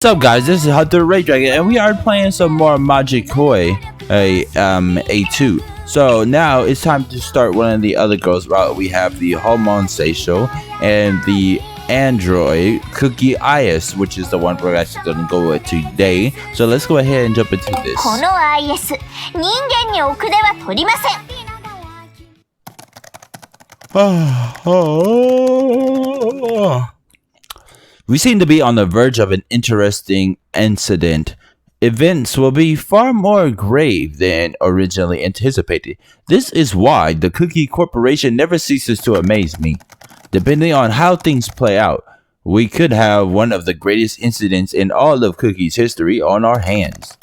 What's up, guys? This is Hunter Ray Dragon, and we are playing some more Majikoi, A2. So now it's time to start one of the other girls' route. We have the Hormone Seisho and the Android Cookie IS, which is the one we're actually going to go with today. So let's go ahead and jump into this. We seem to be on the verge of an interesting incident. Events will be far more grave than originally anticipated. This is why the Cookie Corporation never ceases to amaze me. Depending on how things play out, we could have one of the greatest incidents in all of Cookie's history on our hands.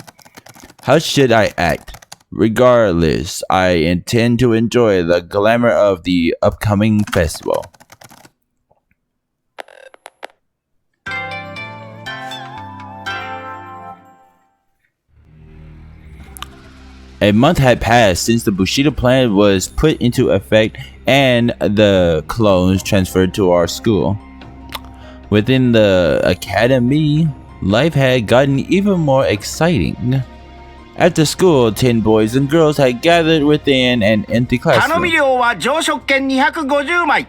How should I act? Regardless, I intend to enjoy the glamour of the upcoming festival. A month had passed since the Bushido plan was put into effect and the clones transferred to our school. Within the academy, life had gotten even more exciting. At the school, 10 boys and girls had gathered within an empty classroom. 頼み料は乗食券250枚。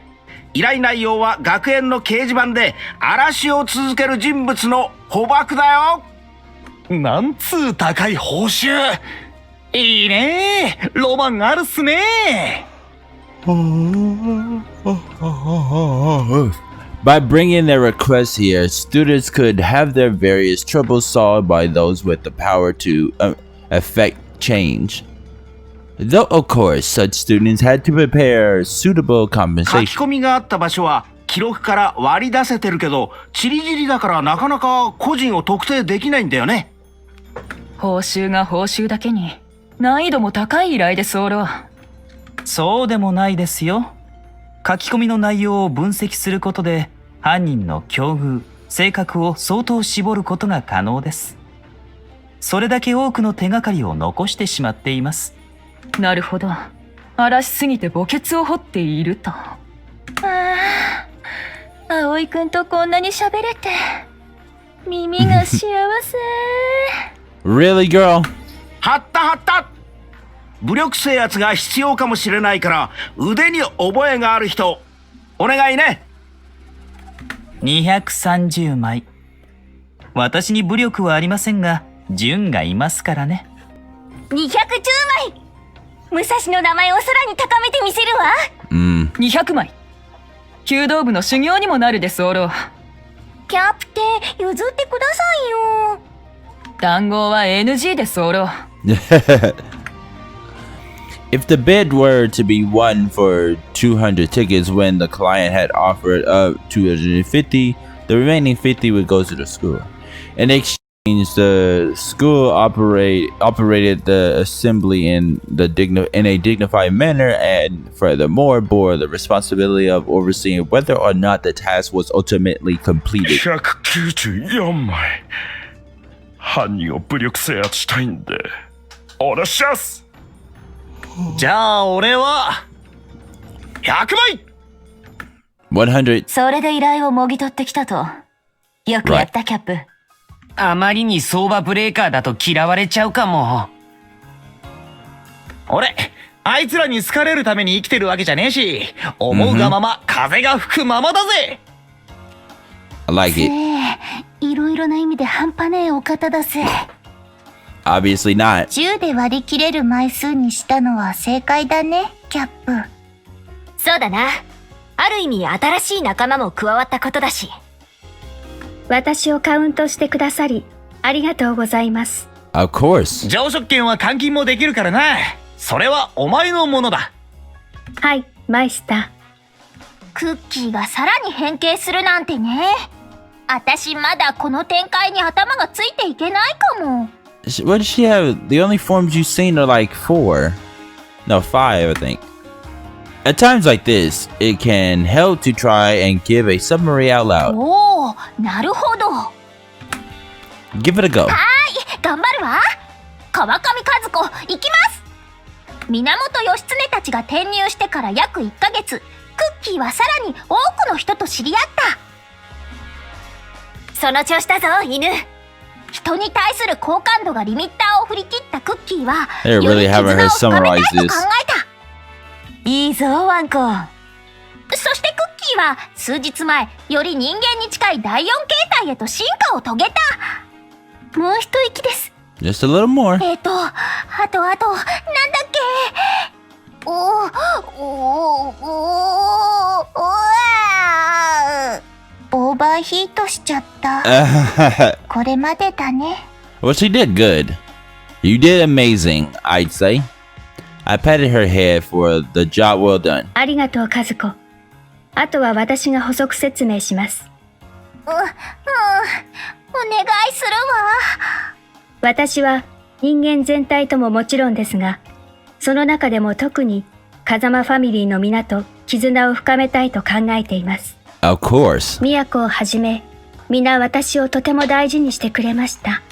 依頼内容は学園の掲示板で嵐を続ける人物の捕獲だよ。なんつう高い報酬。いいねー、ロマンあるっすねー。By bringing their requests here, students could have their various troubles solved by those with the power to affect change. Though, of course, such students had to prepare suitable 書き compensation. 込みがあった場所は記録から割り出せてるけど、チリチリだからなかなか個人を特定できないんだよね。報酬が報酬だけに難易度も高い依頼です。そうでもないですよ。書き込みの内容を分析することで犯人の境遇、性格を相当絞ることが可能です。それだけ多くの手がかりを残してしまっています。なるほど。荒らしすぎて墓穴を掘っていると。葵くんとこんなに喋れて耳が幸せ。Really, girl? はった武力制圧が必要かもしれないから腕に覚えがある人お願いね。230枚。私に武力はありませんが純がいますからね。210枚。武蔵の名前を空に高めてみせるわ。200枚。弓道部の修行にもなるです。キャプテン譲ってくださいよ。談合は NG です。If the bid were to be won for 200 tickets when the client had offered up 250, the remaining 50 would go to the school. In exchange, the school operated the assembly in a dignified manner and furthermore bore the responsibility of overseeing whether or not the task was ultimately completed. 194枚。犯人を武力制圧したいんでお願いします。じゃあ俺は100枚。100. それで依頼をもぎ取ってきたと。よくやった、キャップ。あまりに相場ブレーカーだと嫌われちゃうかも。俺あいつらに好かれるために生きてるわけじゃねえし、思うがまま風が吹くままだぜ。I like it. いろいろな意味で半端ねえお方だぜ。Obviously not. 10で割り切れる枚数にしたのは正解だね、キャップ。そうだな。ある意味新しい仲間も加わったことだし。私をカウントしてくださりありがとうございます。Of course. 乗食券は換金もできるからな。それはお前のものだ。はい、マイスター。クッキーがさらに変形するなんてね。私まだこの展開に頭がついていけないかも。What does she have? The only forms you've seen are like 4. No, 5, I think. At times like this, it can help to try and give a summary out loud. おお、なるほど。Give it a go. はーい、頑張るわ。川上和子、行きます。源義経たちが転入してから約1ヶ月、クッキーはさらに多くの人と知り合った。その調子だぞ、犬。人に対する好感度がリミッターを振り切ったクッキーは They're より really having 絆 her を深め summarize たいと this. 考えた。いいぞワンコ。そしてクッキーは数日前より人間に近い第4形態へと進化を遂げた。もう一息です。 Just a little more. あとなんだっけ。オーバーヒートしちゃった。これまでだね。Well, she did good. You did amazing, I'd say. I patted her head for the job well done. ありがとう和子。あとは私が補足説明します。お願いするわ。私は人間全体とももちろんですが、その中でも特に風間ファミリーの皆と絆を深めたいと考えています。Of course. 都をはじめ、皆私をとても大事にしてくれました。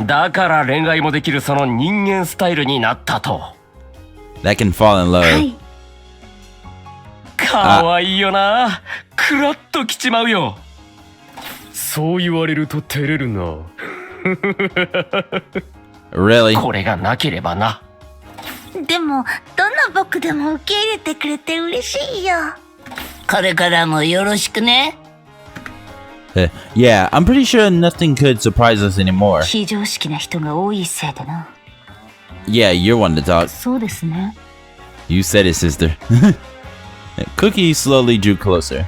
だから恋愛もできるその人間スタイルになったと。That can fall in love. はい。かわいいよな。クラッときちまうよ。そう言われると照れるな。Really? これがなければな。でも、どんな僕でも受け入れてくれて嬉しいよ。これからもよろしくね。Yeah, I'm pretty sure nothing could surprise us anymore. 非常識な人が多いせいでな。Yeah, you're one to talk. そうですね。You said it, sister. Cookie slowly drew closer.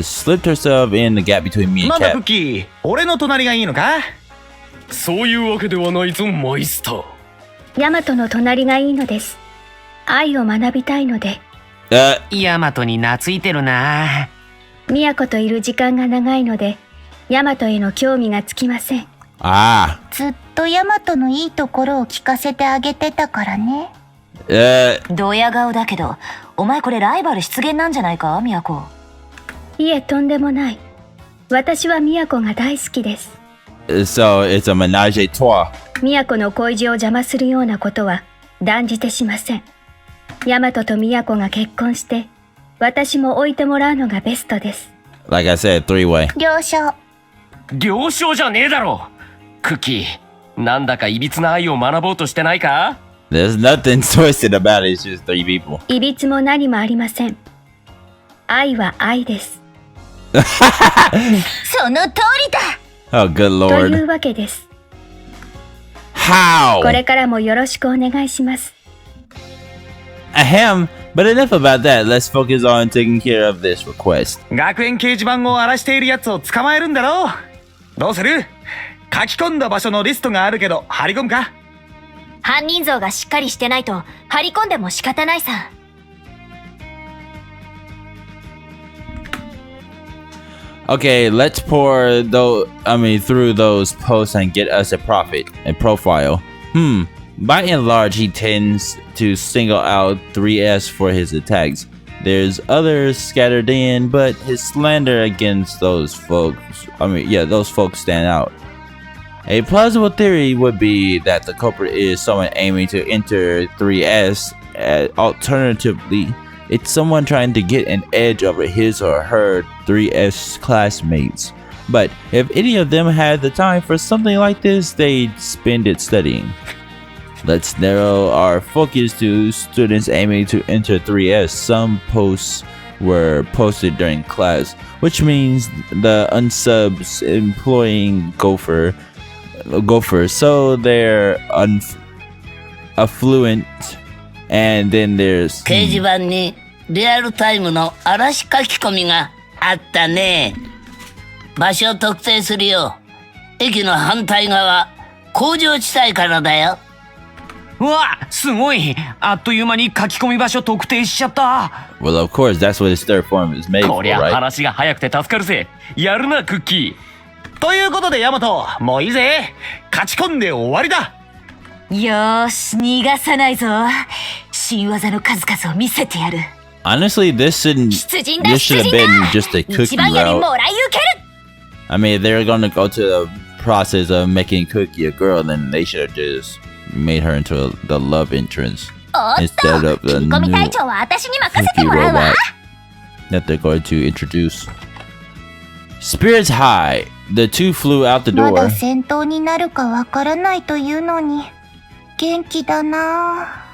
Slipped herself in the gap between me and なんだク Cap. ッキー、俺の隣がいいのか？そういうわけではないぞ、マイスター。ヤマトの隣がいいのです。愛を学びたいので。ヤマトに懐いてるな。都といる時間が長いので、ヤマトへの興味がつきません。Ah. ずっとヤマトのいいところを聞かせてあげてたからね。ドヤ顔だけど、お前これライバル出現なんじゃないか、都。いえ、とんでもない。私は都が大好きです。So it's a menage a trois. 都の恋路を邪魔するようなことは断じてしません。ヤマトと都が結婚して、私も置いてもらうのがベストです。Like I said, three-way. 了承。了承じゃねえだろ。クッキー、なんだかいびつな愛を学ぼうとしてないか？ There's nothing twisted about it. It's just three people. いびつも何もありません。愛は愛です。その通りだ。Oh, good とい lord. うわけです。 How? これからもよろしくお願いします。Ahem. But enough about that. Let's focus on taking care of this request. 学園掲示板を荒らしているやつを捕まえるんだろう。どうする？書き込んだ場所のリストがあるけど張り込むか？犯人像がしっかりしてないと張り込んでも仕方ないさ。Okay, let's pour through those posts and get us a profile. By and large, he tends to single out 3S for his attacks. There's others scattered in, but his slander against those folks stand out. A plausible theory would be that the culprit is someone aiming to enter 3S. Alternatively, it's someone trying to get an edge over his or her 3S classmates. But if any of them had the time for something like this, they'd spend it studying. Let's narrow our focus to students aiming to enter 3S. Some posts were posted during class, which means the unsubs employing Gopher, so they're affluent. And then there's 掲示板にリアルタイムの嵐書き込みがあったね。場所を特定するよ。駅の反対側、工場地帯からだよ。うわ、すごい。あっという間に書き込み場所特定しちゃった。Well, of course, that's what his third form is made こ for, りゃ right? 話が早くて助かるぜ。やるな、クッキー。ということでヤマト、もういいぜ。勝ち込んで終わりだ。よーし、逃がさないぞ。新技の数々を見せてやる。Honestly, this should have been just a cookie 一番より route. もらい受ける。 I mean, if they're gonna go to the process of making Cookie a girl, then they should have just made her into the love entrance おっと、 instead of the 切り込み new 隊長は私に任せて Cookie もらうわ。 robot that they're going to introduce. Spirits high. The two flew out the まだ door. 戦闘になるかわからないというのに、元気だな。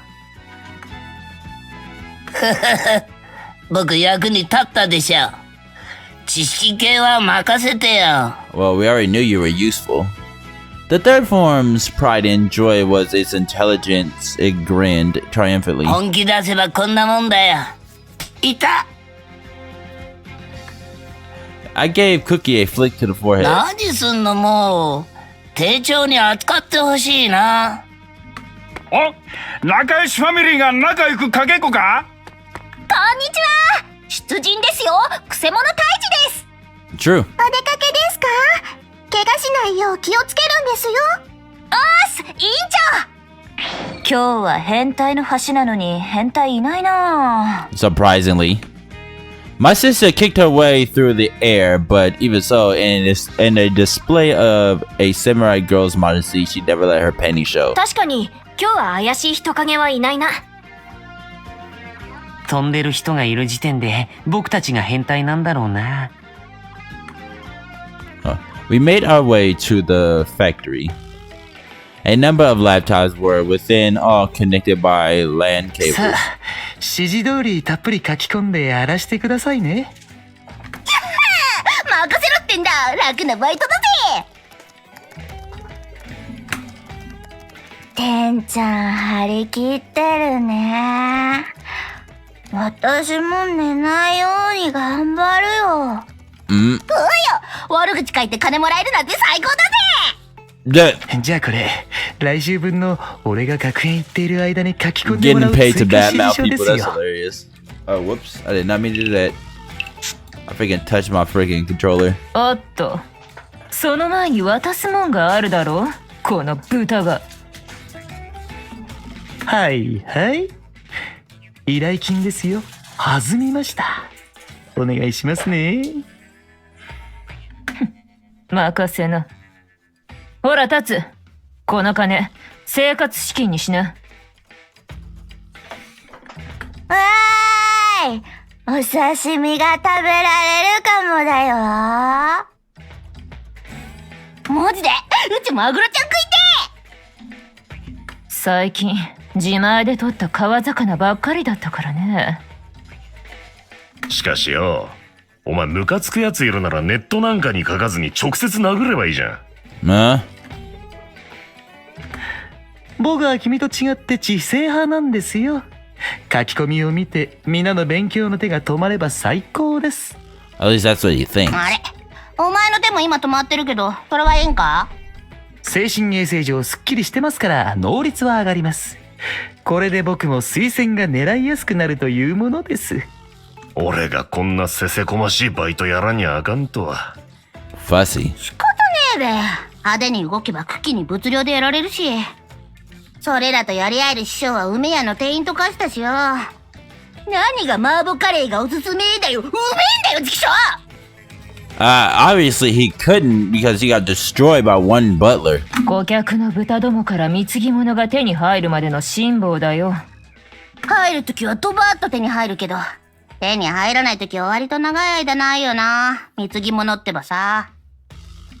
僕役に立ったでしょ。知識系は任せてよ。 Well, we already knew you were useful. The third form's pride and joy was its intelligence. It grinned triumphantly. 本気出せばこんなもんだよ。いた。 I gave Cookie a flick to the forehead. 何すんのもう。丁重に扱ってほしいな。お、仲良しファミリーが仲良くかけっこか？こんにちは。出陣ですよ。くせ者退治です。 True. お出かけですか？怪我しないよう気をつけるんですよ。おーす、委員長。今日は変態の橋なのに変態いないな。 Surprisingly. My sister kicked her way through the air, but even so, in a display of a samurai girl's modesty, she never let her panties show. 確かに今日は怪しい人影はいないな。飛んでる人がいる時点で僕たちが変態なんだろうな。We made our way to the factory. A number of laptops were within, all connected by LAN さ cables. あ、指示通りたっぷり書き込んでやらしてくださいね。任せろってんだ。楽なバイトだぜ。てんちゃん張り切ってるね。私も寝ないように頑張るよ。Mm. 悪口書いて金もらえるなんて最高だぜ。 じゃあこれ、来週分の俺が学園行っている間に書き込んでもら Getting う paid to 追加指 badmouth 示書で people, す that's よ。 hilarious. Oh, whoops. I did not mean to do that. I freaking touched my freaking controller. おっと、その前に渡すもんがあるだろう、この豚が。はいはい。依頼金ですよ。弾みました。お願いしますね。任せな。ほら立つ。この金生活資金にしな。わーい、お刺身が食べられるかもだよ。マジでうちマグロちゃん食いて。最近自前で取った川魚ばっかりだったからね。しかしよ、お前ムカつくやついるならネットなんかに書かずに直接殴ればいいじゃん。僕は君と違って知性派なんですよ。書き込みを見て皆の勉強の手が止まれば最高です。 At least that's what he thinks. あれ、お前の手も今止まってるけど、それはええんか？精神衛生上すっきりしてますから能率は上がります。これで僕も推薦が狙いやすくなるというものです。俺がこんなせせこましいバイトやらにゃあかんとは。Fussy. 仕方ねえべ。派手に動けばクッキーに物量でやられるし。それらとやり合える師匠は梅屋の店員と化したしよ。何が麻婆カレーがおすすめだよ。うめえんだよ、チキショー。 Obviously he couldn't because he got destroyed by one butler. 顧客の豚どもから貢ぎ物が手に入るまでの辛抱だよ。入るときはドバーッと手に入るけど、手に入らないときは割と長い間ないよな。貢ぎ物ってばさ。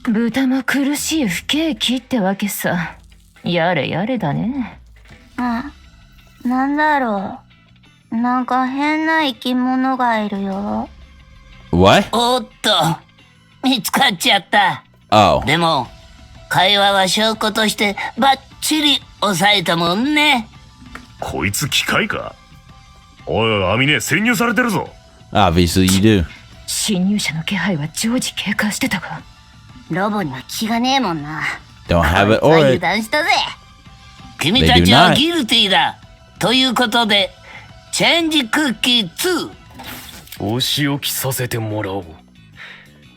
豚も苦しい不景気ってわけさ。やれやれだね。なんだろう。なんか変な生き物がいるよ。What? おっと、見つかっちゃった。 Oh. でも、会話は証拠としてバッチリ抑えたもんね。こいつ機械か？おいおい、アミネ潜入されてるぞ。 Obviously you do. 侵入者の気配は常時警戒してたが。ロボには気がねえもんな。 Don't have it こいつは or 油 it. 断したぜ。君たちはギルティだ。ということで、チェンジクッキー2。お仕置きさせてもらおう。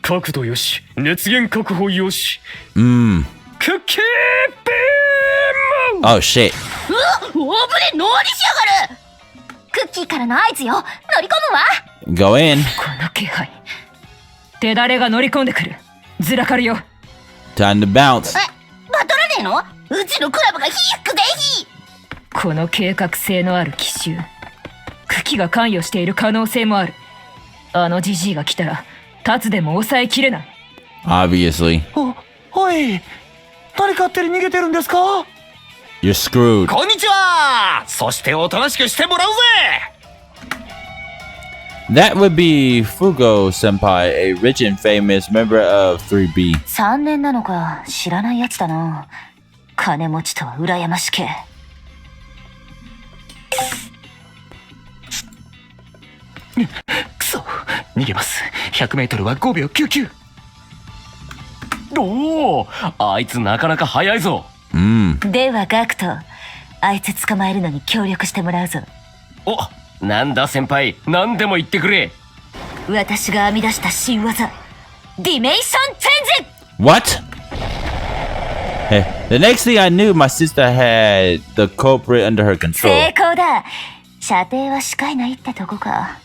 角度よし、熱源確保よし。クッキービーム。 Oh shit. おぶね、ノーにしやがる。クッキーからの合図よ。乗り込むわ。 Go in. この気配。手だれが乗り込んでくる。ずらかるよ。 Time to bounce. バトらねえの？うちのクラブがヒックぜひ。この計画性のある奇襲。クキが関与している可能性もある。あのジジイが来たらタツでも抑えきれない。Obviously. おい、誰勝手に逃げてるんですか？ You're screwed. こんにちは。そしておとなしくしてもらうぜ。 That would be Fugo Senpai, a rich and famous member of 3B. 3年なのか知らないやつだな。金持ちとは羨ましけ。くそ、逃げます。100メートルは5秒99。おお、あいつなかなか速いぞ。ではガクト、あいつ捕まえるのに協力してもらうぞ。お、なんだ先輩、何でも言ってくれ。私が編み出した新技、ディメイションチェンジ。 What? Hey, the next thing I knew, my sister had the culprit under her control. 成功だ。射程は視界ないってとこか。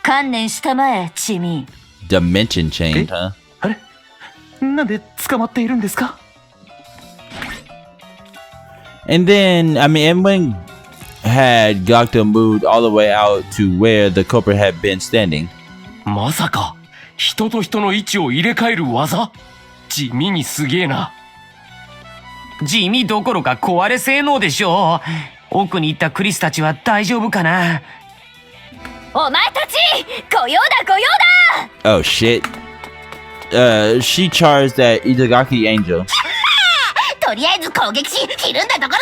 観念したまえ、チミ。 Dimension change, huh? あれ、なんで捕まっているんですか？ And then, and when had Gakta moved all the way out to where the culprit had been standing? まさか人と人の位置を入れ替える技？地味にすげえな。地味どころか壊れ性能でしょう。奥に行ったクリスたちは大丈夫かな。お前たち、御用だ御用だ。 Oh shit. She charged that Itagaki angel. とりあえず攻撃し、ひるんだところで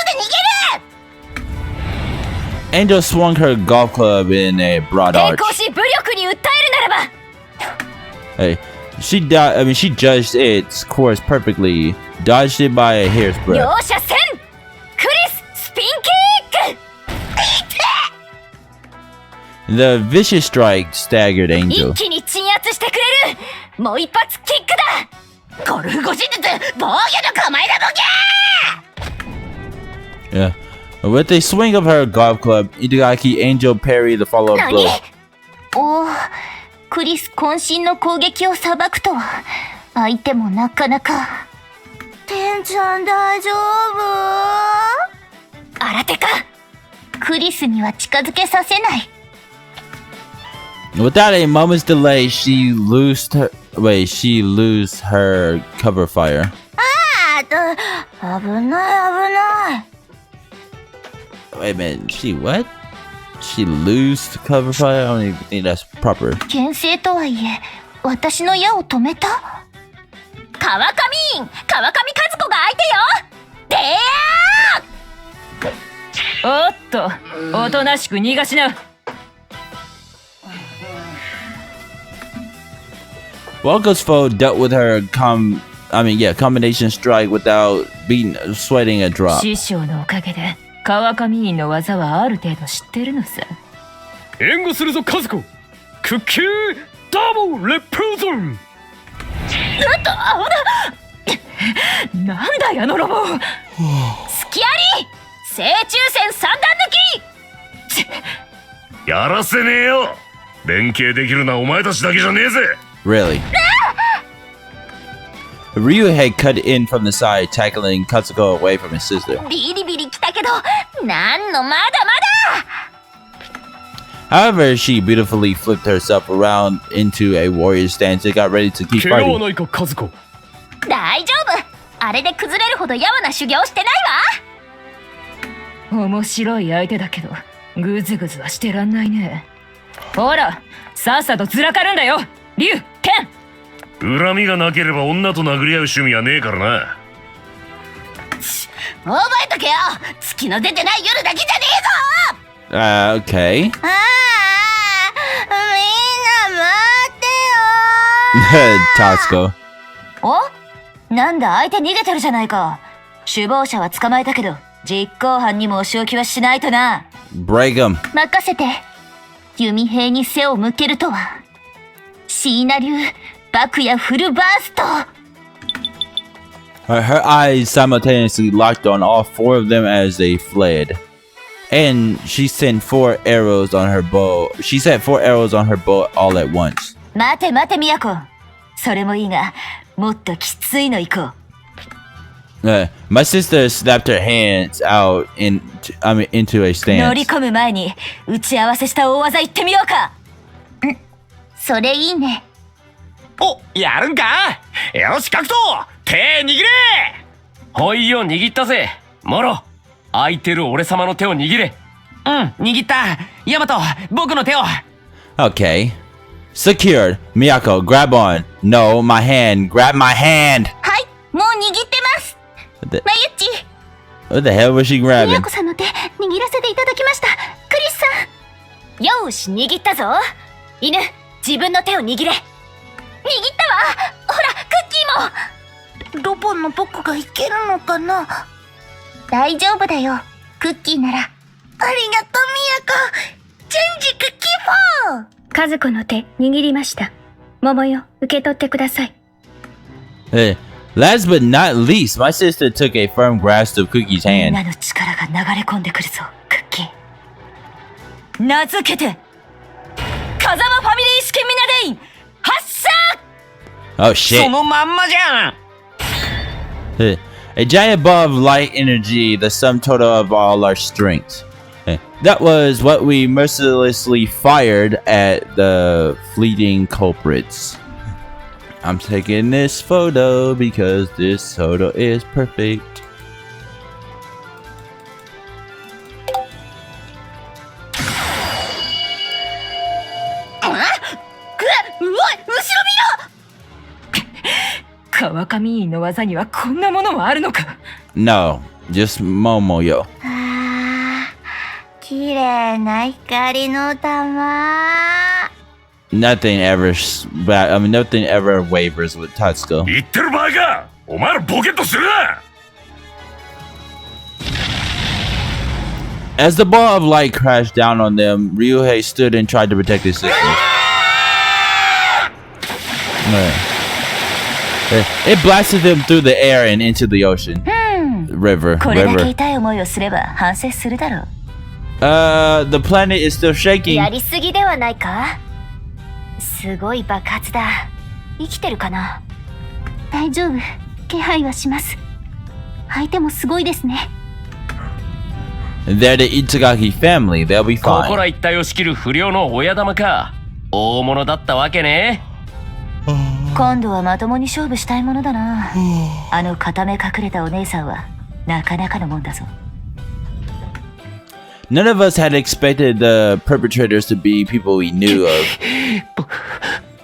逃げる。 Angel swung her golf club in a broad 抵 arch. 抗し武力に訴えるならば。 Hey, she judged its course perfectly, dodged it by a hair's 両 breadth. 者戦。クリス、スピンキック。 The vicious strike staggered 一 Angel. 気に鎮圧してくれる。もう一発キックだ。ゴルフ護身術、防御の構えだボケ。 Yeah. With a swing of her golf club, Itagaki angel parried the follow-up 何？ blow. おお、クリス渾身の攻撃をさばくとは、相手もなかなか。テンちゃん大丈夫？新手か。クリスには近づけさせない。 Without a moment's delay, she loosed her cover fire. 危ない。 Wait a minute, she what? She loosed cover fire? I don't even think that's proper. 牽制とはいえ、私の矢を止めた。川上和子が相手よ。おっと、おとなしく逃がしな。Walko's foe dealt with her combination strike without sweating a drop. 師匠のおかげで川上院の技はある程度知ってるのさ。援護するぞ和子。クッキーダブルレプーゾン。なんだあのロボ。隙あり。正中線三段抜き。やらせねえよ。連携できるのはお前たちだけじゃねえぜ。 Really? Ryu had cut in from the side, tackling Katsuko away from his sister. ビリビリ来たけど、なんのまだまだ。 However, she beautifully flipped herself around into a warrior stance and got ready to keep 怪我は fighting. ないか和子。大丈夫。あれで崩れるほどやわな修行してないわ。面白い相手だけどグズグズはしてらんないね。ほら、さっさとずらかるんだよ、リュウ、ケン。恨みがなければ女と殴り合う趣味はねえからな。覚えとけよ。月の出てない夜だけじゃねえぞ。 Okay. みんな待ってよ。 Tatsuko. お、なんだ相手逃げてるじゃないか。首謀者は捕まえたけど実行犯にもお仕置きはしないとな。 Break him. 任せて。弓兵に背を向けるとは。椎名流爆やフルバースト。 Her eyes simultaneously locked on all four of them as they fled. And she sent 4 arrows on her bow. She set 4 arrows on her bow all at once. 待て待てミヤコ。それもいいが、もっときついの行こう。My sister slapped her hands out into a 乗り stance. 込む前に打ち合わせした大技行ってみようか。それいいね。お、やるんか。よし、格闘手握れ。ほいよ、握ったぜ。モロ、空いてる俺様の手を握れ。うん、握った。ヤマト、僕の手を。Okay. Secured. Miyako, grab on. No, my hand. Grab my hand. はい、もう握ってます。 What the, まゆっち、 what the hell was she み grabbing? やこさんの手握らせていただきました。クリスさん。よーし、握ったぞ。犬、自分の手を握れ。握ったわ。ほら、クッキーも。ロボの僕がいけるのかな。大丈夫だよ、クッキーなら。ありがとう、みやこ。チェンジクッキー4。和子の手握りました。桃よ、受け取ってください。Last but not least, my sister took a firm grasp of Cookie's み hand. んなの力が流れ込んでくるぞ、クッキー。名付けて風間ファミリー試験ミナデイ発射。 Oh shit. そのまんまじゃん。A giant ball of light energy, the sum total of all our strengths. That was what we mercilessly fired at the fleeting culprits. I'm taking this photo because this photo is perfect. 川上院の技にはこんなものはあるのか。 No, just Momo-yo. 綺麗な光の玉。 Nothing ever, nothing ever wavers with Tatsuko. 言ってる場合か。お前らボケっとするな。 As the ball of light crashed down on them, Ryuhei stood and tried to protect his sister. It blasted them through the air and into the ocean. River. これだけ痛い思いをすれば反省するだろう。The planet is still shaking. やりすぎではないか。すごい爆発だ。生きてるかな。大丈夫、気配はします。相手もすごいですね。They're the Itagaki family. They'll be ここ fine. ら一帯を仕切る不良の親玉か。大物だったわけね。今度はまともに勝負したいものだな。あの片目隠れたお姉さんはなかなかのもんだぞ。None of us had expected the perpetrators to be people we knew of.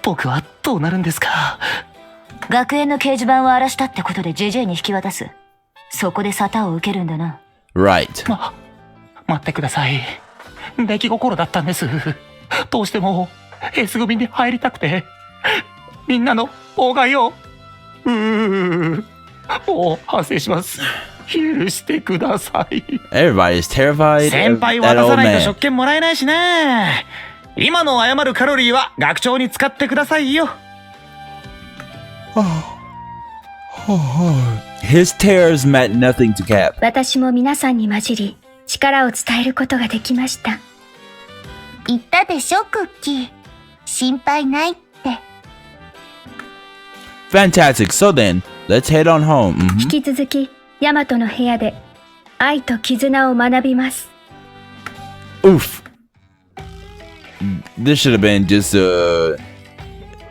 僕はどうなるんですか。学園の掲示板を荒らしたってことで JJ に引き渡す。そこで沙汰を受けるんだな。Right. 待ってください。出来心だったんです。どうしても S 組に入りたくて。みんなの妨害を。もう反省します。許してください。 Everybody's terrified 先 of 輩 that 渡 old さないと man. 職権もらえないしね。今の謝るカロリーは学長に使ってくださいよ。His terrors meant nothing to Cap. 私も皆さんに混じり力を伝えることができました。言ったでしょ、クッキー。心配ないって。 Fantastic. So then, let's head on home. 引き続きヤマトの部屋で愛と絆を学びます。 Oof. This should have been just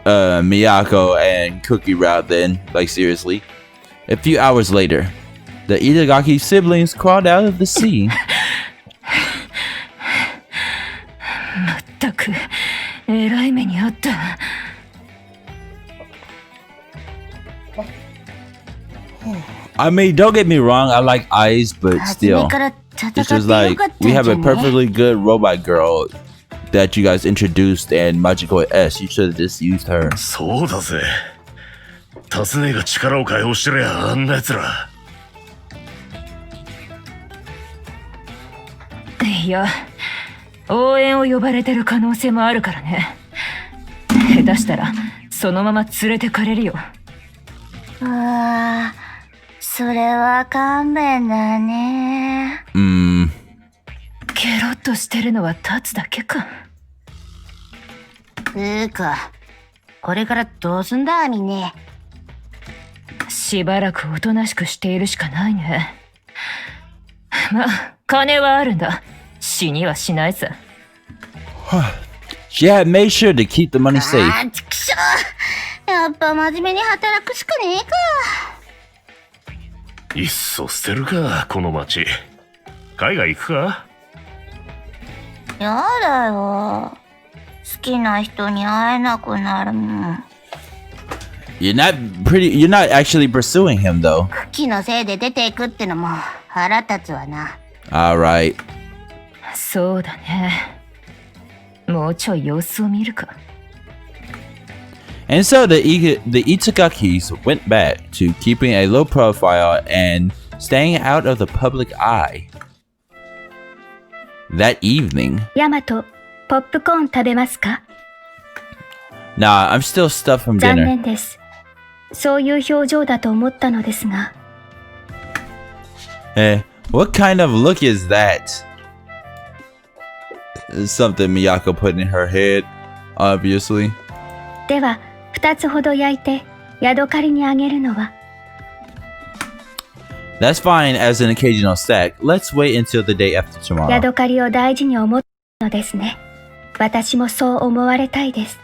Miyako and Cookie route then. Like seriously. A few hours later, the Itagaki siblings crawled out of the sea. まったくえらい目にあった。 I mean, don't get me wrong, I like Ice, but still. It's just like, we have a perfectly good robot girl that you guys introduced and Majikoi S. You should have just used her. そうだぜ。タスネが力を解放してりゃあんな奴ら。いや、応援を呼ばれてる可能性もあるからね。下手したらそのまま連れてかれるよ。ああ、それは勘弁だね。ケロッとしてるのは立つだけか。か、これからどうすんだ、ミネ。しばらくおとなしくしているしかないね。まあ、金はあるんだ。死にはしないさ。She had made sure to keep the money safe. ちくしょう。やっぱ真面目に働くしかねえか。いっそ捨てるか、この町。海外行くか？やだよ。好きな人に会えなくなるもん。You're not actually pursuing him though. クッキーのせいで出ていくってのも腹立つわな。Alright. そうだね。もうちょい様子を見るか。And so the Itakakis went back to keeping a low profile and staying out of the public eye. That evening, ヤマト、ポップコーン食べますか？ nah, I'm still stuffed from 残 dinner. 念です。そういう表情だと思ったのですが。What kind of look is that? Something Miyako put in her head, obviously. では、2つほど焼いて、ヤドカリにあげるのは。That's fine as an occasional snack. Let's wait until the day after ヤ tomorrow. ドカリを大事に思ったのですね。私もそう思われたいです。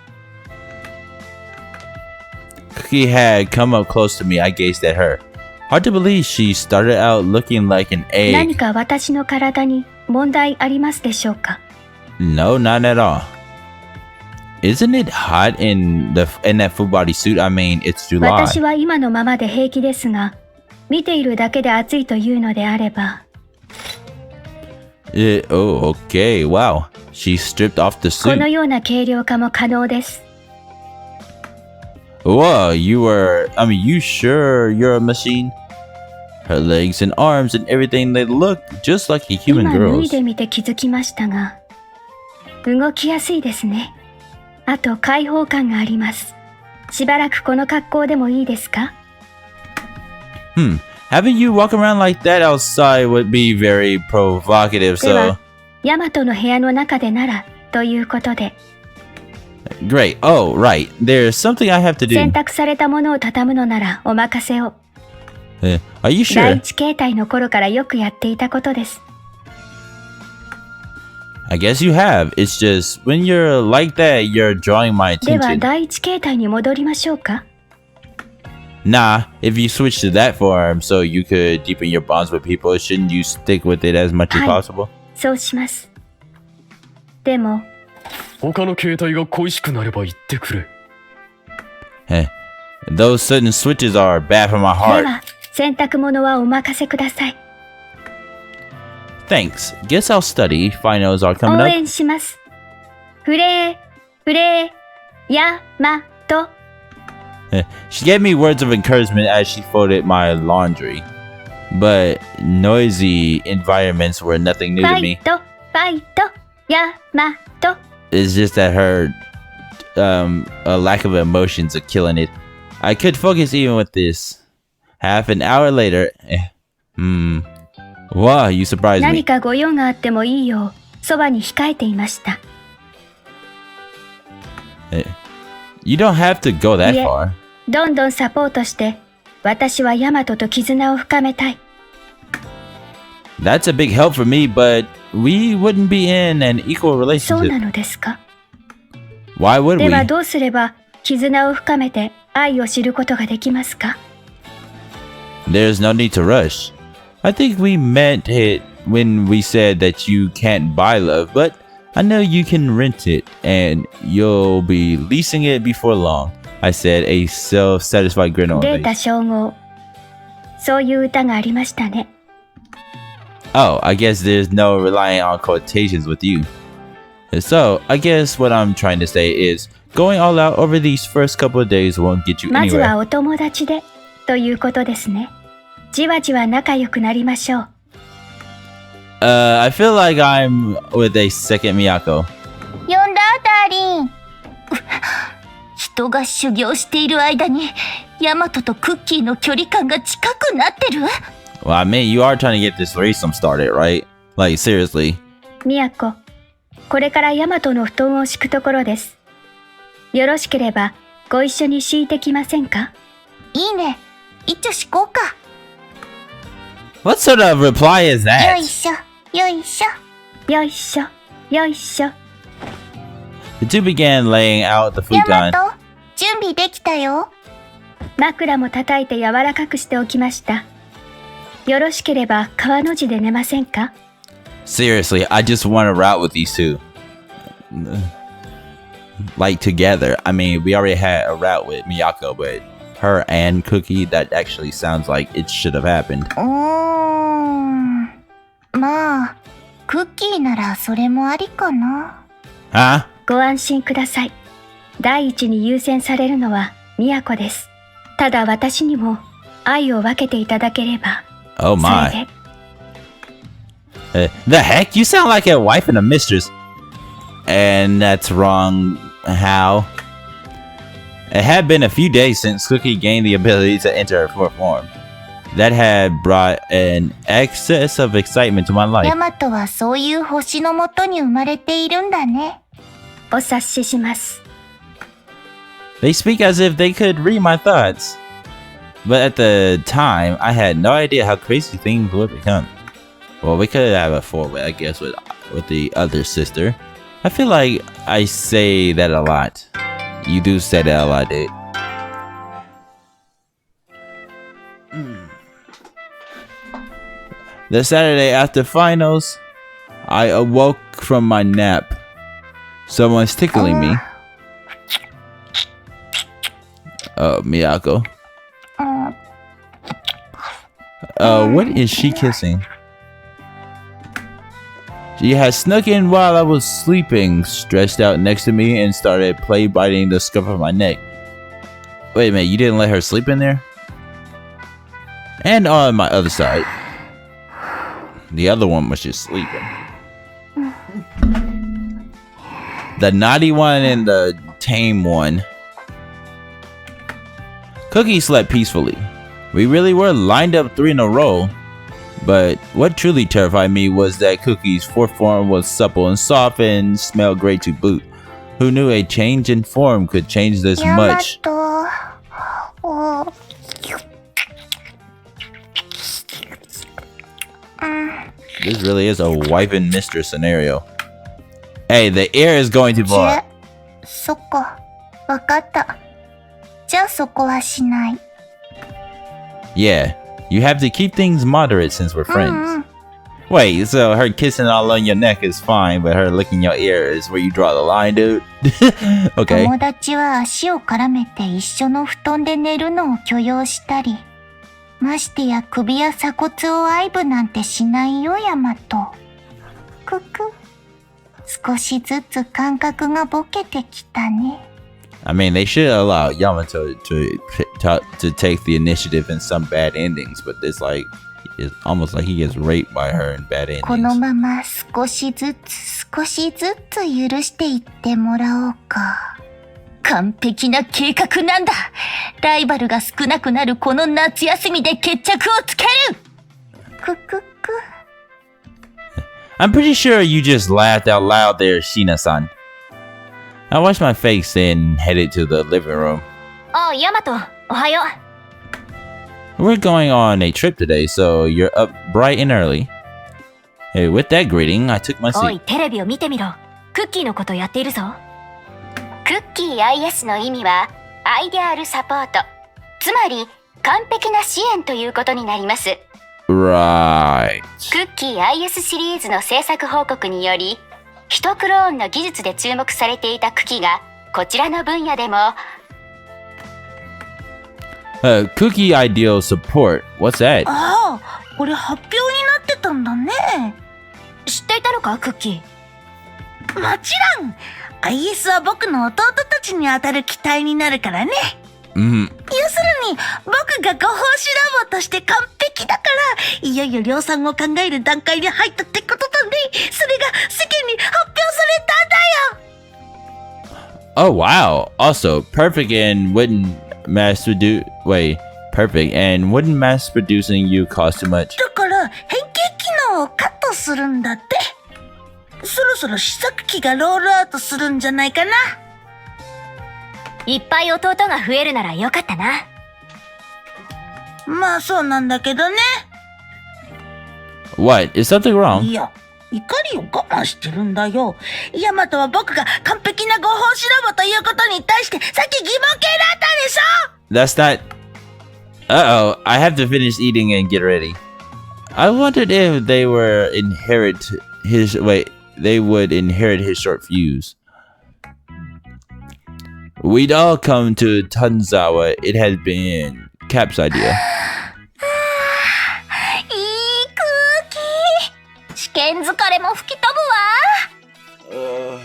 Cookie had come up close to me. I gazed at her. Hard to believe she started out looking like an 何 egg. か私の体に問題ありますでしょうか？ No, not at all. Isn't it hot in that full body suit? I mean, it's July. 私は今のままで平気ですが、見ているだけで暑いというのであれば。Oh, okay. Wow. She stripped off the この suit. ような軽量化も可能です。Whoa, you sure you're a machine? Her legs and arms and everything, they look just like a 今 human 脱い girl's. でみて気づきましたが、動きやすいですね。あと開放感があります。しばらくこの格好でもいいですか？ Having you walk around like that outside would be very provocative, では so... ヤマトの部屋の中でならということで、 Great. Oh, right. There's something I have to 洗 do. 濯されたものを畳むのならお任せを。 Are you 第 sure? 一形態の頃からよくやっていたことです。 I guess you have. It's just, when you're like that, you're drawing my では attention. 第一形態に戻りましょうか。 Nah, if you switch to that form so you could deepen your bonds with people, shouldn't you stick with it as much as はい possible? そうします。でも、他の携帯が恋しくなれば言ってくれ。Those sudden switches are bad for my で heart. は洗濯物はお任せください。 Thanks. Guess I'll study. Finals are 応 coming up. 援します。フレー、ヤマト。She gave me words of encouragement as she folded my laundry. But noisy environments were nothing new フ to ァイ me. ト、ヤマト。 It's just that her a lack of emotions are killing it. I could focus even with this. Half an hour later. Wow, you surprised 何 me. かご用があってもいいよう、そばに控えていました。 You don't have to go that いえ far. どんどんサポートして、私はヤマトと絆を深めたい。 That's a big help for me, but we wouldn't be in an equal そうな relationship. のですか？ Why would では we? どうすれば絆を深めて愛を知ることができますか？ There's no need to rush. I think we meant it when we said that you can't buy love, but I know you can rent it and you'll be leasing it before long. I said, a self-satisfied grin on デ her ータ face. 照合。そういう歌がありましたね。 Oh, I guess there's no relying on quotations with you. So, I guess what I'm trying to say is, going all out over these first couple of days won't get you まずは anywhere. お友達でということですね。じわじわ仲良くなりましょう。I feel like I'm with a second Miyako. 呼んだダーリン。人が修行している間にヤマトとクッキーの距離感が近くなってる？ Well, I mean, you are trying to get this threesome started, right? Like, seriously. ミヤコ、これからヤマトの布団を敷くところです。よろしければご一緒に敷いてきませんか？いいね。一応敷こうか。 What sort of reply is that? しょ、よいしょ。よいしょ、よいしょ。 The two began laying out the ヤマ futon. ト、準備できたよ。枕も叩いて柔らかくしておきました。よろしければ川の字で寝ませんか？ Seriously, I just want to route with these two. Like together. I mean, we already had a route with Miyako, but her and Cookie, that actually sounds like it should have happened. まあ、クッキーならそれもありかな。Huh? ご安心ください。第一に優先されるのは都です。ただ私にも愛を分けていただければ。Oh my. それで。The heck? You sound like a wife and a mistress. And that's wrong. How? It had been a few days since Cookie gained the ability to enter her fourth form. That had brought an excess of excitement to my life. ヤマトはそういう星のもとに生まれているんだね。お察しします。They speak as if they could read my thoughts. But at the time, I had no idea how crazy things would become. Well, we could have a four-way, I guess, with the other sister. I feel like I say that a lot. You do say that a lot, dude. The Saturday after finals, I awoke from my nap. Someone's tickling me. Oh, Miyako. What is she kissing? She had snuck in while I was sleeping, stretched out next to me, and started play biting the scruff of my neck. Wait a minute, you didn't let her sleep in there? And on my other side. The other one was just sleeping. The naughty one and the tame one. Cookie slept peacefully. We really were lined up 3 in a row. But what truly terrified me was that Cookie's fourth form was supple and soft and smelled great to boot. Who knew a change in form could change this much? This really is a wife and mistress scenario. Hey, the air is going too far. そっか、わかった。じゃあそこはしない。Yeah, you have to keep things moderate since we're friends. Wait, so her kissing all on your neck is fine, but her licking your ear is where you draw the line, dude? Okay. 友達は足を絡めて一緒の布団で寝るのを許容したり、ましてや首や鎖骨を愛撫なんてしないよ、ヤマト。くく。少しずつ感覚がボケてきたね。I mean, they should allow Yamato to take the initiative in some bad endings, but it's like it's almost like he gets raped by her in bad endings. このまま少しずつ許していってもらおうか。完璧な計画なんだ。ライバルが少なくなるこの夏休みで決着をつける。くくく。I'm pretty sure you just laughed out loud there, Shina-san. I washed my face and headed to the living room. あ、ヤマト、おはよう。We're going on a trip today, so you're up bright and early. Hey, with that greeting, I took my seat. おい、テレビを見てみろ。クッキーのことやっているぞ。クッキー IS の意味は、アイデアルサポート。つまり、完璧な支援ということになります。Right. クッキー IS シリーズの制作報告により、一クローンの技術で注目されていたクキがこちらの分野でもCookie Ideal Support. What's that? ああ、これ発表になってたんだね。知っていたのか、クッキー。もちろん IS は僕の弟たちに当たる機体になるからね。要するに僕がご奉仕ラボとして完璧だからいよいよ量産を考える段階に入ったってことだね。それが世間に発表されたんだよ。 Oh wow. Also, perfect and wouldn't mass producing you cost too much. だから変形機能をカットするんだって。そろそろ試作機がロールアウトするんじゃないかな。いっぱい弟が増えるならよかったな。まあそうなんだけどね。 What? Is something wrong? いや、怒りを我慢してるんだよ。ヤマトは僕が完璧なご奉仕ロボということに対してさっき疑問形だったでしょ。 That's not. Uh-oh, I have to finish eating and get ready. I wondered if they would inherit his short fuse. We'd all come to Tanzawa. It had been Cap's idea. いい空気。試験疲れも吹き飛ぶわ。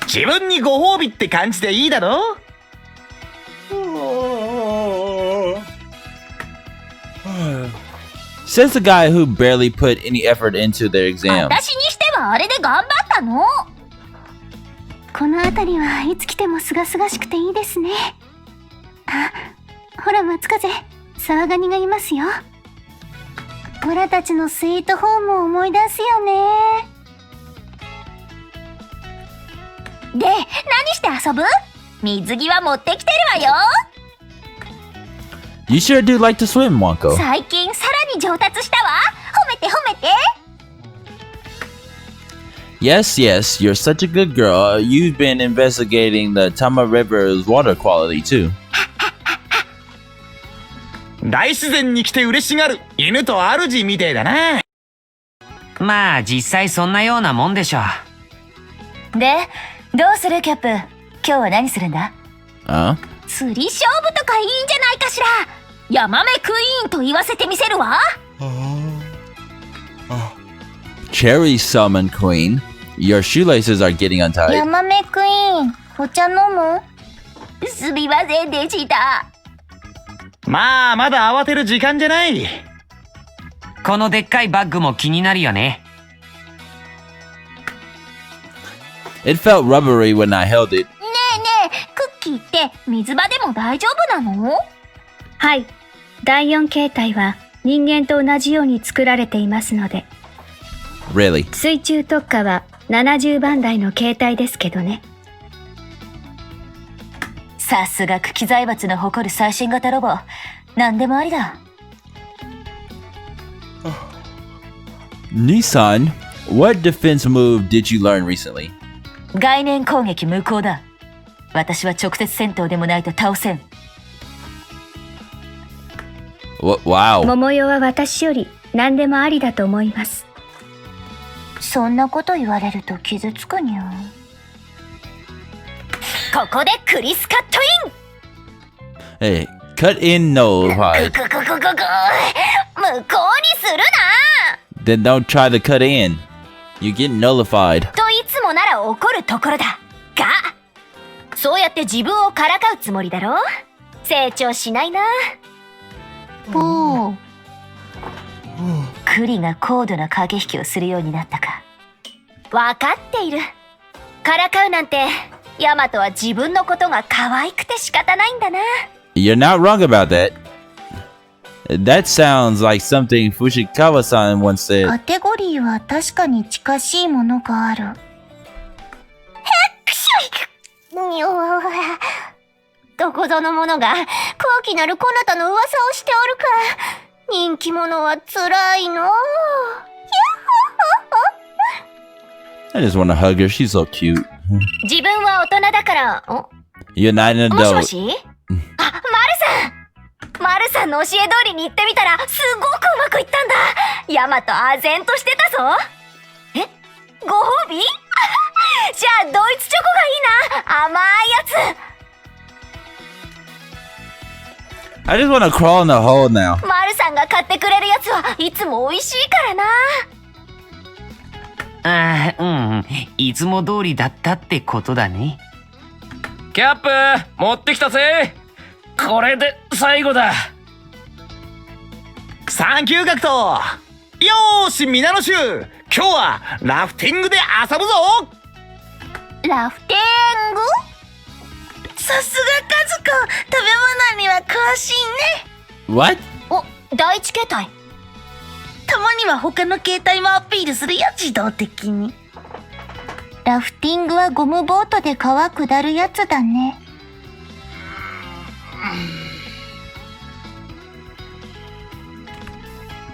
自分にご褒美って感じでいいだろ。Says the guy who barely put any effort into their exams. 私にしてはあれで頑張ったの。この辺りはいつ来てもすがすがしくていいですね。あ、ほら松風、沢ガニがいますよ。オラたちのスイートホームを思い出すよね。で、何して遊ぶ？水着は持ってきてるわよ。You sure do like to swim, Wonko. 最近さらに上達したわ。褒めて褒めて。Yes, yes, you're such a good girl. You've been investigating the Tama River's water quality too. 大自然に来て嬉しがる犬と主みてえだな。まあ実際そんなようなもんでしょ。で、どうするキャップ？今日は何するんだ？釣り勝負とかいいんじゃないかしら。ヤマメクイーンと言わせてみせるわ。Cherry Salmon Queen, your shoelaces are getting untied. ヤマメクイーン、お茶飲む？すみませんでした。まあまだ慌てる時間じゃない。このでっかいバッグも気になるよね。It felt rubbery when I held it. ねえねえ、クッキーって水場でも大丈夫なの？はい。第4形態は人間と同じように作られていますので。Really? 水中特化は70番台の形態ですけどね。さすが久喜財閥の誇る最新型ロボ。何でもありだ。Nissan, what defense move did you learn recently? 概念攻撃無効だ。私は直接戦闘でもないと倒せん。Wow. 桃代は私より何でもありだと思います。そんなこと言われると傷つくにゃ。ここでクリスカットイン。Hey, cut in nullified. 無効にするな。 Then don't try to cut in. You get nullified. といつもなら怒るところだが、そうやって自分をからかうつもりだろ。成長しないな。おお。クリが高度な駆け引きをするようになったか。わかっている。からかうなんて、ヤマトは自分のことが可愛くて仕方ないんだな。You're not wrong about that. That sounds like something Fushikawa-san once said. カテゴリーは確かに近しいものがある。どこぞの者が高貴なるこなたの噂をしておるか。人気者は辛いの。I just want to hug her. She's so cute. 自分は大人だから。You're not an もしも adult. し？あ、マルさんの教え通りに行ってみたらすごくうまくいったんだ。ヤマト唖然としてたぞ。え？ご褒美？じゃあドイツチョコがいいな。甘いやつ。I just want to crawl in the hole now. マルさんが買ってくれるやつはいつも美味しいからな。ああ、うん。いつも通りだったってことだね。キャップ持ってきたぜ。これで最後だ。サンキューガクト。よーし皆の衆、今日はラフティングで遊ぶぞ。ラフティング？さすがカズコ、食べ物には詳しいね。 What? お、第一形態。たまには他の形態もアピールするよ、自動的に。ラフティングはゴムボートで川下るやつだね。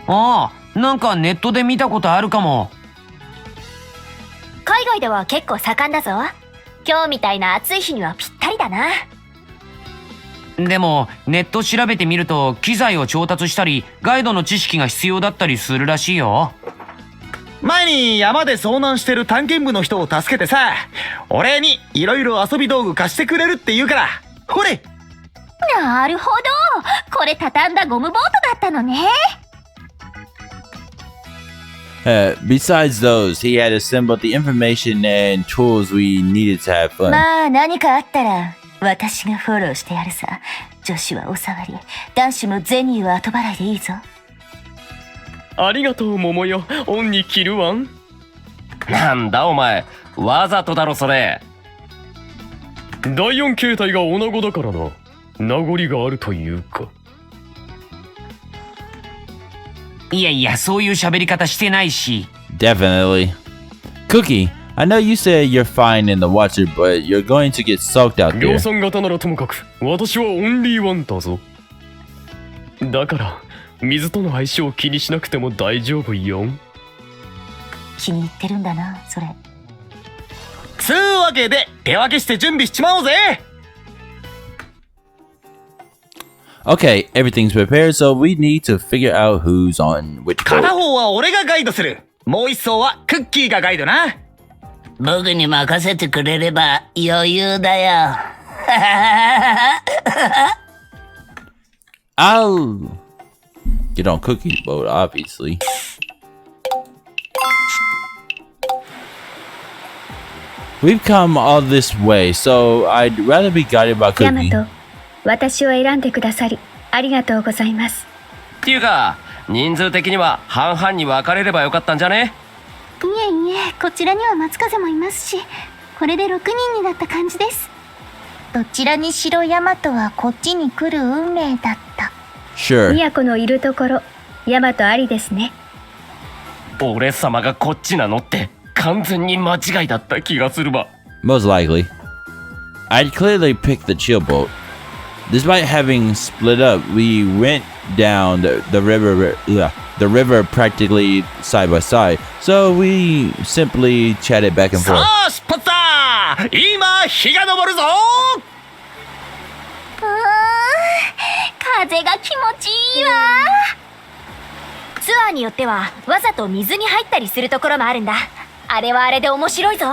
ああ、なんかネットで見たことあるかも。界では結構盛んだぞ。今日みたいな暑い日にはぴったりだな。でもネット調べてみると機材を調達したりガイドの知識が必要だったりするらしいよ。前に山で遭難してる探検部の人を助けてさ、お礼にいろいろ遊び道具貸してくれるって言うから、ほれ。なるほど、これ畳んだゴムボートだったのね。Besides those, he had assembled the information and tools we needed to have fun. まあ何かあったら私がフォローしてやるさ。女子はお触り、男子もゼニーは後払いでいいぞ。ありがとう桃よ、恩に着るわん。なんだお前、わざとだろそれ。第4形態が女子だからな。名残があるというか。いやいや、そういう喋り方してないし。Definitely. Cookie, I know you said you're fine in the water, but you're going to get soaked out 量 there. 産型ならともかく、私はオンリーワンだぞ。だから水との相性を気にしなくても大丈夫よ。気に入ってるんだな、それ。つうわけで手分けして準備しちまおうぜ。Okay, everything's prepared, so we need to figure out who's on which 片 boat. 方は俺がガイドする。もう一艘はクッキーがガイドな。僕に任せてくれれば余裕だよ。I'll get on Cookie's boat, obviously. We've come all this way, so I'd rather be guided by ヤマ Cookie. ト、私を選んでくださりありがとうございます。っていうか、人数的には半々に分かれればよかったんじゃね？いえいえ、こちらには松風もいますし、これで6人になった感じです。どちらにしろヤマトはこっちに来る運命だった。Sure. 都のいるところ、ヤマトありですね。俺様がこっちなのって完全に間違いだった気がするわ。 Most likely. I'd clearly picked the chill boat. Despite having split up, we went down the river practically side by side, so we simply chatted back and さ forth. あ出発だ。今日が昇るぞ。風が気持ちいいわ。ツアーによってはわざと水に入ったりするところもあるんだ。あれはあれで面白いぞ。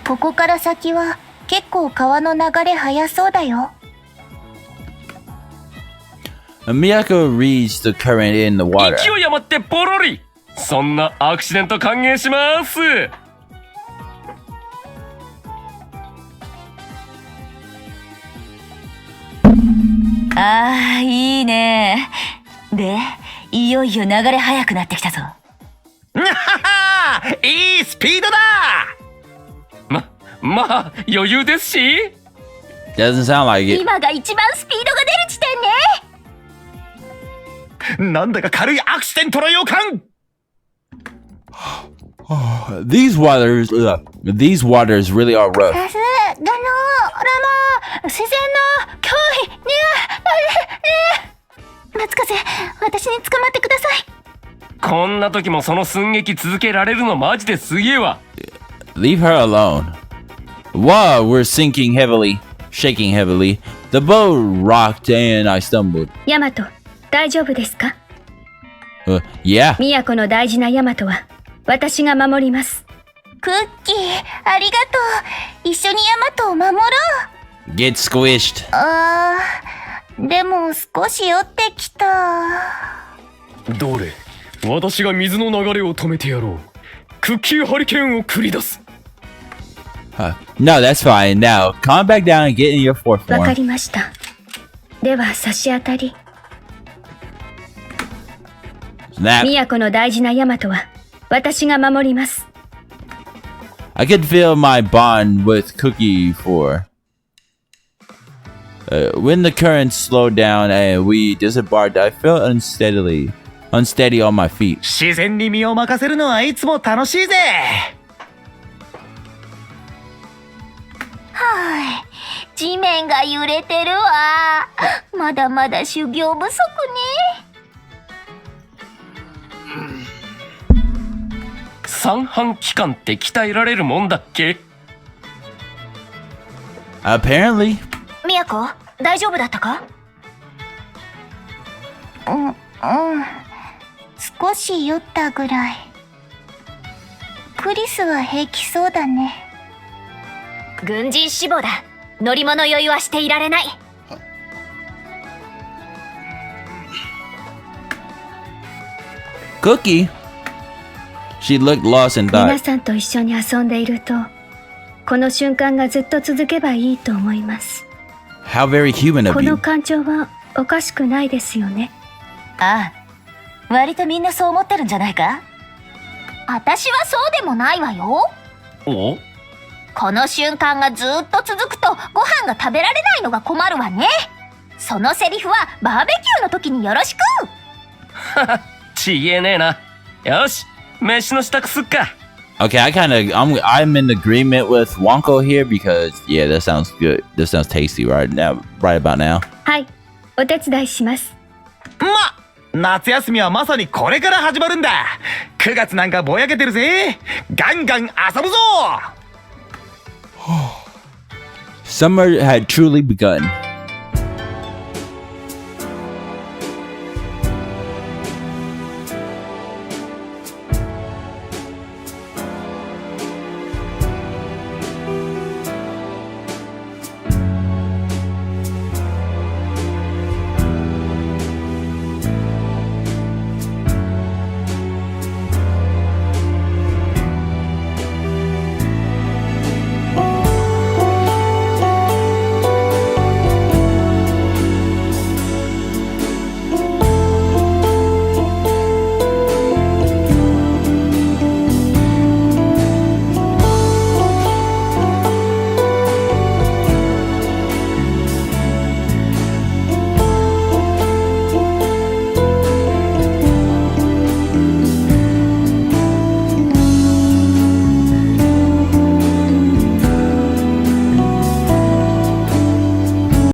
ここから先は結構川の流れ速そうだよ。Miyako reads the current in the water. 勢い余ってポロリ。そんなアクシデント歓迎します。ああ、いいね。で、いよいよ流れ速くなってきたぞ。いいスピードだ。まあ余裕ですし。 Doesn't sound like it. 今が一番スピードが出る地点ね。なんだか軽いアクシデントの予感。These waters really are rough. 自然の脅威に松風、私に捕まってください。こんな時もその寸劇続けられるのマジですげえわ。 Leave her alone. Wow, we're sinking heavily, shaking heavily. The boat rocked and I stumbled. ヤマト、大丈夫ですか？ Yeah. 都の大事なヤマトは私が守ります。クッキー、ありがとう。一緒にヤマトを守ろう。 Get squished. でも少し酔ってきた。どれ、私が水の流れを止めてやろう。クッキーハリケーンを繰り出す。No, that's fine. Now, calm back down and get in your fourth わか form. りました。では差し当たり。 Snap. 都の大事なヤマトは私が守ります。I could feel my bond with Cookie when the current slowed down and we disembarked, I felt unsteady on my feet. 自然に身を任せるのはいつも楽しいぜ。地面が揺れてるわ。まだまだ修行不足ね。三半規管って鍛えられるもんだっけ？ Apparently. みやこ、大丈夫だったか？少し酔ったぐらい。クリスは平気そうだね。軍人志望だ。乗り物酔いはしていられない。Cookie. She looked lost and 皆 thought, さんと一緒に遊んでいると、この瞬間がずっと続けばいいと思います。 how very human of この you. 感情はおかしくないですよね。ああ、割とみんなそう思ってるんじゃないか？私はそうでもないわよ。お？この瞬間がずっと続くとご飯が食べられないのが困るわね。そのセリフはバーベキューの時によろしく。ちげえねえな。よし、飯の支度すっか。 Okay, I'm in agreement with Wonko here because yeah, that sounds good. This sounds tasty right about now. はい、お手伝いします。夏休みはまさにこれから始まるんだ。9月なんかぼやけてるぜ。ガンガン遊ぶぞ。Summer had truly begun.